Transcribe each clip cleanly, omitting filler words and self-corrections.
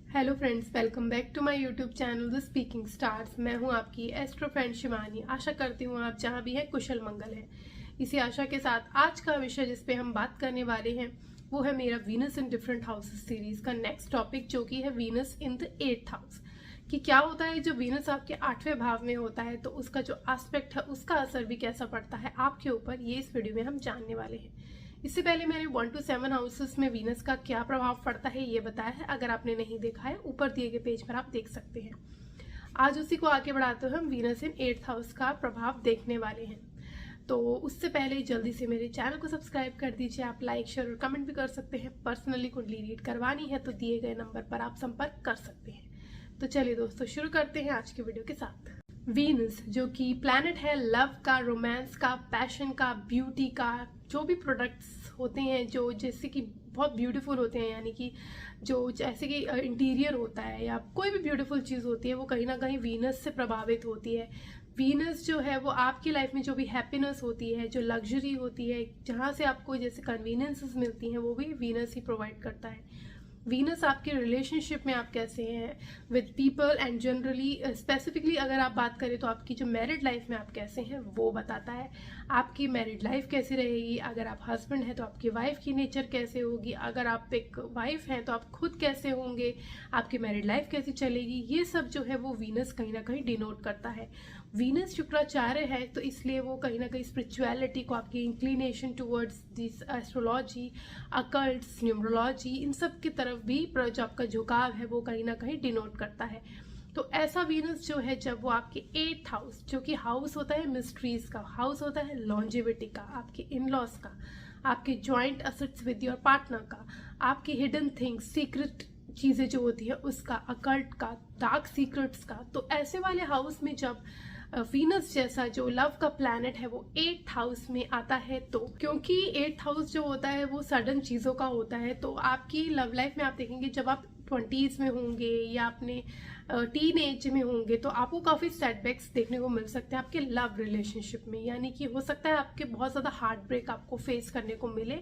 Hello friends, welcome back to my YouTube channel the speaking stars. मैं हूं आपकी astro friend Shivani. आशा करती हूं आप जहां भी हैं कुशल मंगल है। इसी आशा के साथ आज का विषय जिस पे हम बात करने वाले हैं वो है मेरा Venus in different houses series का नेक्स्ट टॉपिक, जो कि है Venus in the 8th house. कि क्या होता है जो वीनस आपके 8वें भाव में होता है, तो उसका जो एस्पेक्ट है उसका असर भी कैसा पड़ता है आपके ऊपर, ये इस वीडियो में हम जानने वाले हैं। इससे पहले मैंने 1 to 7 हाउसेस में वीनस का क्या प्रभाव पड़ता है ये बताया है। अगर आपने नहीं देखा है, ऊपर दिए गए पेज पर आप देख सकते हैं। आज उसी को आगे बढ़ाते हुए हम वीनस इन 8th हाउस का प्रभाव देखने वाले हैं। तो उससे पहले जल्दी से मेरे चैनल को सब्सक्राइब कर दीजिए। आप लाइक, शेयर और कमेंट भी कर सकते हैं। पर्सनली कुंडली रीड करवानी है तो दिए गए नंबर पर आप संपर्क कर सकते हैं। तो चलिए दोस्तों, शुरू करते हैं आज के वीडियो के साथ। वीनस जो कि प्लैनेट है लव का, रोमांस का, पैशन का, ब्यूटी का, जो भी प्रोडक्ट्स होते हैं जो जैसे कि बहुत ब्यूटीफुल होते हैं, यानी कि जो जैसे कि इंटीरियर होता है या कोई भी ब्यूटीफुल चीज़ होती है वो कहीं ना कहीं वीनस से प्रभावित होती है। वीनस जो है वो आपकी लाइफ में जो भी हैप्पीनेस होती है, जो लग्जरी होती है, जहाँ से आपको जैसे कन्वीनियंसेस मिलती हैं, वो भी वीनस ही प्रोवाइड करता है। वीनस आपके रिलेशनशिप में आप कैसे हैं with people and generally specifically अगर आप बात करें तो आपकी जो मैरिड लाइफ में आप कैसे हैं वो बताता है। आपकी मैरिड लाइफ कैसी रहेगी, अगर आप हस्बैंड हैं तो आपकी वाइफ की नेचर कैसे होगी, अगर आप एक वाइफ हैं तो आप खुद कैसे होंगे, आपकी मैरिड लाइफ कैसी चलेगी, ये सब जो है वो वीनस कहीं ना कहीं डिनोट करता है। वीनस शुक्राचार्य है तो इसलिए वो कहीं ना कहीं स्पिरिचुअलिटी को, आपकी inclination towards this astrology, occults, numerology, इन सब की तरफ भी जो आपका झुकाव है वो कहीं ना कहीं डिनोट करता है। तो ऐसा वीनस जो है जब वो आपके 8th हाउस, जो कि हाउस होता है मिस्ट्रीज का, हाउस होता है लॉन्जेविटी का, आपके इन लॉज का, आपके joint assets with your partner का, आपके हिडन थिंग्स, सीक्रेट चीजें जो होती है उसका, अकल्ट का, डार्क सीक्रेट्स का, तो ऐसे वाले हाउस में जब वीनस जैसा जो लव का प्लैनेट है वो 8th हाउस में आता है, तो क्योंकि 8th हाउस जो होता है वो सडन चीजों का होता है, तो आपकी लव लाइफ में आप देखेंगे जब आप 20s में होंगे या अपने टीन एज में होंगे तो आपको काफी सेटबैक्स देखने को मिल सकते हैं आपके लव रिलेशनशिप में। यानी कि हो सकता है आपके बहुत ज्यादा हार्ट ब्रेक आपको फेस करने को मिले।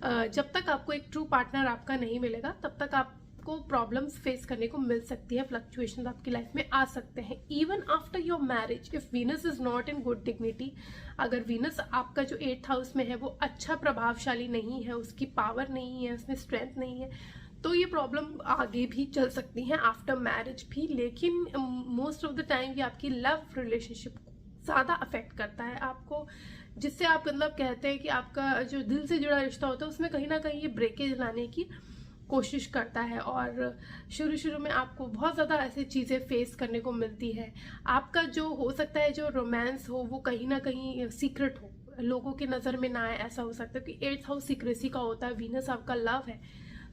जब तक आपको एक ट्रू पार्टनर आपका नहीं मिलेगा तब तक आपको प्रॉब्लम्स फेस करने को मिल सकती है, फ्लक्चुएशन आपकी लाइफ में आ सकते हैं। Even after your marriage if Venus is not in good dignity, अगर वीनस आपका जो 8th हाउस में है वो अच्छा प्रभावशाली नहीं है, उसकी पावर नहीं है, उसमें स्ट्रेंथ नहीं है, तो ये प्रॉब्लम आगे भी चल सकती है आफ्टर मैरिज भी। लेकिन मोस्ट ऑफ द टाइम ये आपकी लव रिलेशनशिप को ज़्यादा अफेक्ट करता है आपको, जिससे आप मतलब कहते हैं कि आपका जो दिल से जुड़ा रिश्ता होता है उसमें कहीं ना कहीं ये ब्रेकेज लाने की कोशिश करता है। और शुरू में आपको बहुत ज़्यादा ऐसी चीज़ें फेस करने को मिलती है। आपका जो हो सकता है जो रोमांस हो वो कहीं ना कहीं सीक्रेट हो, लोगों की नज़र में ना आए, ऐसा हो सकता है कि 8th हाउस सीक्रेसी का होता है, वीनस आपका लव है,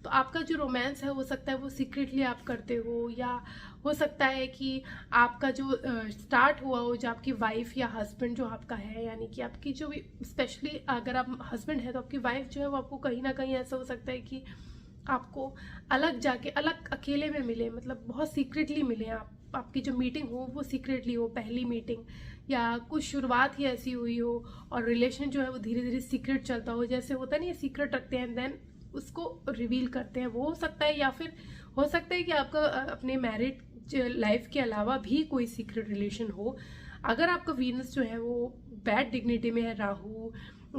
तो आपका जो रोमांस है हो सकता है वो सीक्रेटली आप करते हो, या हो सकता है कि आपका जो स्टार्ट हुआ हो जो आपकी वाइफ या हस्बैंड जो आपका है, यानी कि आपकी जो भी, स्पेशली अगर आप हस्बैंड है तो आपकी वाइफ जो है वो आपको कहीं ना कहीं ऐसा हो सकता है कि आपको अलग जाके, अलग अकेले में मिले, मतलब बहुत सीक्रेटली मिले आपकी जो मीटिंग हो वो सीक्रेटली हो, पहली मीटिंग, या कुछ शुरुआत ही ऐसी हुई हो और रिलेशन जो है वो धीरे धीरे सीक्रेट चलता हो, जैसे होता है ना, ये सीक्रेट रखते हैं देन उसको रिवील करते हैं, वो हो सकता है। या फिर हो सकता है कि आपका अपने मैरिड लाइफ के अलावा भी कोई सीक्रेट रिलेशन हो। अगर आपका वीनस जो है वो बैड डिग्निटी में है, राहु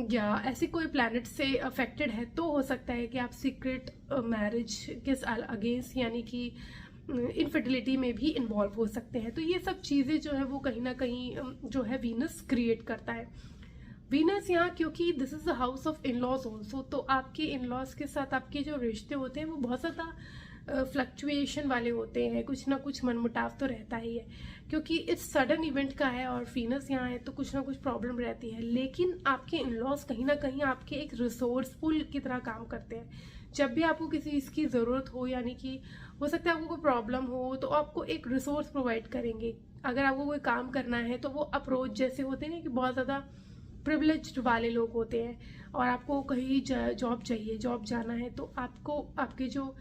या ऐसी कोई प्लैनेट से अफेक्टेड है, तो हो सकता है कि आप सीक्रेट मैरिज के अगेंस्ट, यानी कि इनफर्टिलिटी में भी इन्वॉल्व हो सकते हैं। तो ये सब चीज़ें जो है वो कहीं ना कहीं जो है वीनस क्रिएट करता है। वीनस यहाँ, क्योंकि this is the house of in laws also, तो आपके इन लॉज के साथ आपके जो रिश्ते होते हैं वो बहुत ज़्यादा फ्लक्चुएशन वाले होते हैं, कुछ ना कुछ मनमुटाव तो रहता ही है, क्योंकि इस सडन इवेंट का है और वीनस यहाँ है तो कुछ ना कुछ प्रॉब्लम रहती है। लेकिन आपके इन लॉज कहीं ना कहीं आपके एक रिसोर्सफुल की तरह काम करते हैं। जब भी आपको किसी चीज़ की ज़रूरत हो, यानी कि हो सकता है आपको कोई प्रॉब्लम हो, तो आपको एक रिसोर्स प्रोवाइड करेंगे। अगर आपको कोई काम करना है तो वो अप्रोच जैसे होते हैं ना कि बहुत ज़्यादा प्रिविलेज्ड वाले लोग होते हैं, और आपको कहीं जॉब चाहिए, जॉब जाना है, तो आपको आपके जो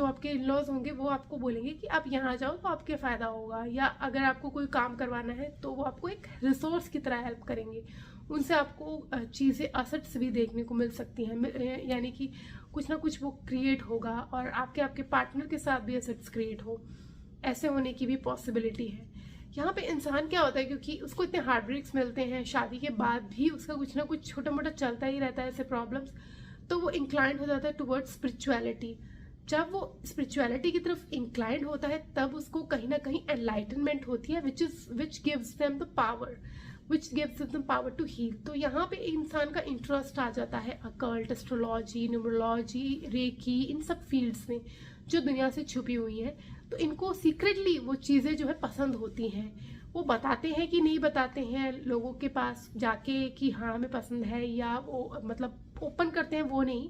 आपके इन लॉज होंगे वो आपको बोलेंगे कि आप यहाँ जाओ तो आपके फ़ायदा होगा, या अगर आपको कोई काम करवाना है तो वो आपको एक रिसोर्स की तरह हेल्प करेंगे। उनसे आपको चीज़ें असट्स भी देखने को मिल सकती हैं, यानी कि कुछ ना कुछ वो क्रिएट होगा और आपके पार्टनर के साथ भी असट्स क्रिएट हो, ऐसे होने की भी पॉसिबिलिटी है। यहाँ पे इंसान क्या होता है, क्योंकि उसको इतने हार्ट ब्रेक्स मिलते हैं शादी के बाद भी, उसका कुछ ना कुछ छोटा मोटा चलता ही रहता है ऐसे प्रॉब्लम्स, तो वो इंक्लाइंड हो जाता है टुवर्ड्स स्पिरिचुअलिटी। जब वो स्पिरिचुअलिटी की तरफ इंक्लाइंड होता है तब उसको कहीं ना कहीं एनलाइटनमेंट होती है, which gives them the power to heal. तो यहाँ पे इंसान का इंटरेस्ट आ जाता है अकल्ट, एस्ट्रोलॉजी, न्यूमरोलॉजी, रेकी, इन सब फील्ड्स में जो दुनिया से छुपी हुई हैं। तो इनको सीक्रेटली वो चीज़ें जो है पसंद होती हैं। वो बताते हैं कि नहीं बताते हैं लोगों के पास जाके कि हाँ हमें पसंद है, या वो मतलब ओपन करते हैं वो नहीं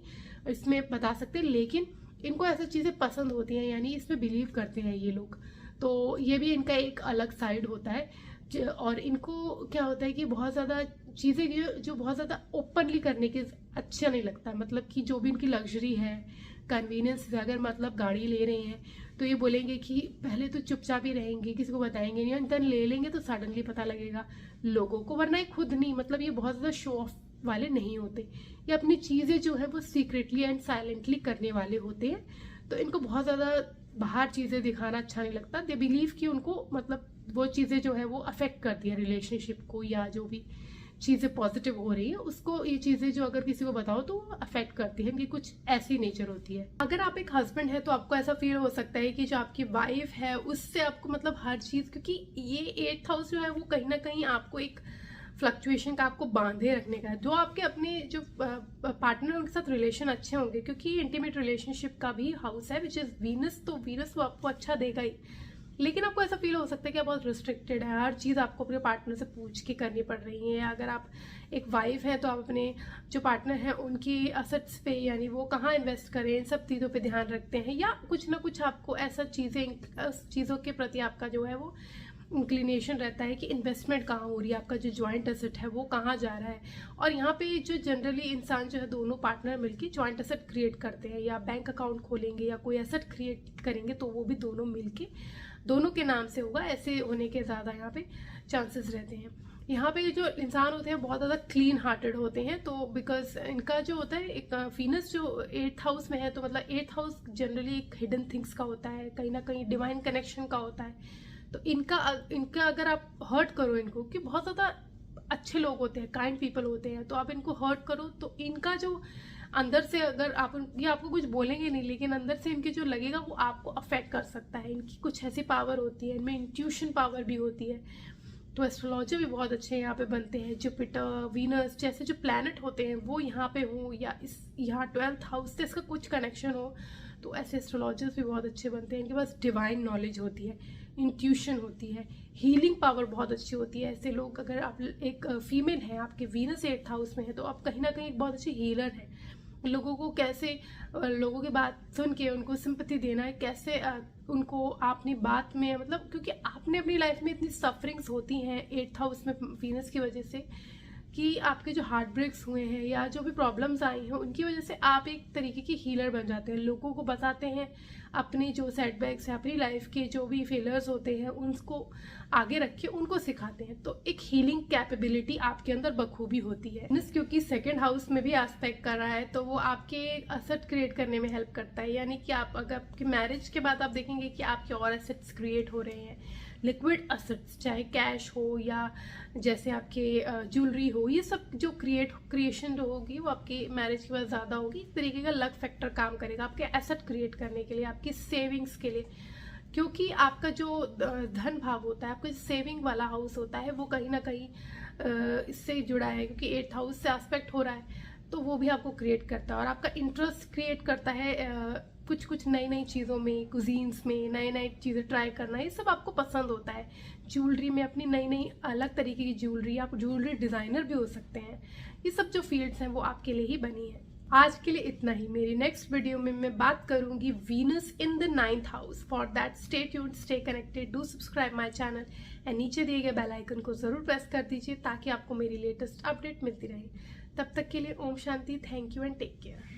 इसमें बता सकते, लेकिन इनको ऐसी चीज़ें पसंद होती हैं, यानी इसमें बिलीव करते हैं ये लोग। तो ये भी इनका एक अलग साइड होता है। और इनको क्या होता है कि बहुत ज़्यादा चीज़ें जो बहुत ज़्यादा ओपनली करने के अच्छा नहीं लगता, मतलब कि जो भी इनकी लग्जरी है, कन्वीनियंस है, अगर मतलब गाड़ी ले रहे हैं तो ये बोलेंगे कि पहले तो चुपचाप ही रहेंगे, किसी को बताएंगे नहीं, देन ले लेंगे तो सडनली पता लगेगा लोगों को, वरना ये खुद नहीं, मतलब ये बहुत ज़्यादा शो ऑफ वाले नहीं होते, ये अपनी चीज़ें जो है वो सीक्रेटली एंड साइलेंटली करने वाले होते हैं। तो इनको बहुत ज़्यादा बाहर चीज़ें दिखाना अच्छा नहीं लगता। दे बिलीव कि उनको मतलब वो चीज़ें जो है वो अफेक्ट करती है रिलेशनशिप को, या जो भी चीज़ें पॉजिटिव हो रही है उसको, ये चीज़ें जो अगर किसी को बताओ तो अफेक्ट करती है, इनकी कुछ ऐसी नेचर होती है। अगर आप एक हस्बैंड है तो आपको ऐसा फील हो सकता है कि जो आपकी वाइफ है उससे आपको मतलब हर चीज़, क्योंकि ये 8th हाउस जो है वो कहीं ना कहीं आपको एक फ्लक्चुएशन का, आपको बांधे रखने का है। जो आपके अपने जो पार्टनर उनके साथ रिलेशन अच्छे होंगे, क्योंकि इंटीमेट रिलेशनशिप का भी हाउस है विच इज़ वीनस, तो वीनस वो आपको अच्छा देगा ही। लेकिन आपको ऐसा फील हो सकता है कि आप बहुत रिस्ट्रिक्टेड है, हर चीज़ आपको अपने पार्टनर से पूछ के करनी पड़ रही है। अगर आप एक वाइफ है तो आप अपने जो पार्टनर हैं उनकी असेट्स पे, यानी वो कहाँ इन्वेस्ट करें, इन सब चीज़ों पे ध्यान रखते हैं, या कुछ ना कुछ आपको ऐसा चीज़ों के प्रति आपका जो है वो इंक्लिनेशन रहता है कि इन्वेस्टमेंट कहाँ हो रही है, आपका जो जॉइंट एसेट है वो कहाँ जा रहा है। और यहाँ पे जो जनरली इंसान जो है दोनों पार्टनर मिलके जॉइंट एसेट क्रिएट करते हैं, या बैंक अकाउंट खोलेंगे या कोई एसेट क्रिएट करेंगे तो वो भी दोनों मिलके दोनों के नाम से होगा, ऐसे होने के ज़्यादा यहाँ पे चांसेस रहते हैं। यहाँ पे जो इंसान होते हैं बहुत ज़्यादा क्लीन हार्टेड होते हैं, तो बिकॉज इनका जो होता है एक वीनस जो 8th हाउस में है, तो मतलब 8th हाउस जनरली एक हिडन थिंग्स का होता है, कहीं ना कहीं डिवाइन कनेक्शन का होता है। तो इनका अगर आप हर्ट करो इनको, कि बहुत ज़्यादा अच्छे लोग होते हैं, काइंड पीपल होते हैं, तो आप इनको हर्ट करो तो इनका जो अंदर से, अगर आप ये आपको कुछ बोलेंगे नहीं लेकिन अंदर से इनके जो लगेगा वो आपको अफेक्ट कर सकता है। इनकी कुछ ऐसी पावर होती है, इनमें इंट्यूशन पावर भी होती है। तो एस्ट्रोलॉजर भी बहुत अच्छे यहाँ पे बनते हैं। जुपिटर, वीनस जैसे जो प्लैनेट होते हैं वो यहाँ पे हो, या यहाँ 12th हाउस से इसका कुछ कनेक्शन हो, तो ऐसे एस्ट्रोलॉजर्स भी बहुत अच्छे बनते हैं। इनके पास डिवाइन नॉलेज होती है, इंट्यूशन होती है, हीलिंग पावर बहुत अच्छी होती है। ऐसे लोग, अगर आप एक फीमेल हैं, आपके वीनस 8th हाउस में है, तो आप कहीं ना कहीं एक बहुत अच्छी हीलर हैं। लोगों को कैसे, लोगों की बात सुन के उनको सिंपैथी देना है, कैसे उनको आपने बात में, मतलब क्योंकि आपने अपनी लाइफ में इतनी सफरिंग्स होती हैं 8th हाउस में वीनस की वजह से, कि आपके जो हार्ट ब्रेक्स हुए हैं या जो भी प्रॉब्लम्स आई हैं उनकी वजह से आप एक तरीके की हीलर बन जाते हैं। लोगों को बताते हैं अपनी जो सेटबैक्स है, अपनी लाइफ के जो भी फेलियर्स होते हैं उनको आगे रख के उनको सिखाते हैं। तो एक हीलिंग कैपेबिलिटी आपके अंदर बखूबी होती है। क्योंकि 2nd हाउस में भी एस्पेक्ट कर रहा है तो वो आपके एसेट क्रिएट करने में हेल्प करता है। यानी कि आप अगर आपकी मैरिज के बाद आप देखेंगे कि आपके और एसेट्स क्रिएट हो रहे हैं, लिक्विड एसेट्स, चाहे कैश हो या जैसे आपके ज्वेलरी हो, ये सब जो क्रिएशन जो होगी वो आपकी मैरिज के बाद ज़्यादा होगी। इस तरीके का लक फैक्टर काम करेगा आपके एसेट क्रिएट करने के लिए, आपकी सेविंग्स के लिए, क्योंकि आपका जो धन भाव होता है, आपका सेविंग वाला हाउस होता है, वो कहीं ना कहीं इससे जुड़ा है, क्योंकि 8th हाउस से एस्पेक्ट हो रहा है, तो वो भी आपको क्रिएट करता है। और आपका इंटरेस्ट क्रिएट करता है कुछ नई चीज़ों में, कुजीन्स में नई चीज़ें ट्राई करना, ये सब आपको पसंद होता है। ज्वेलरी में अपनी नई अलग तरीके की ज्वेलरी, आप ज्वेलरी डिज़ाइनर भी हो सकते हैं। ये सब जो फील्ड्स हैं वो आपके लिए ही बनी है। आज के लिए इतना ही। मेरी नेक्स्ट वीडियो में मैं बात करूंगी Venus in the 9th house. For that stay tuned, stay connected, do subscribe my channel and नीचे दिए गए बेल आइकन को जरूर प्रेस कर दीजिए ताकि आपको मेरी लेटेस्ट अपडेट मिलती रहे। तब तक के लिए ओम शांति, thank you and take care.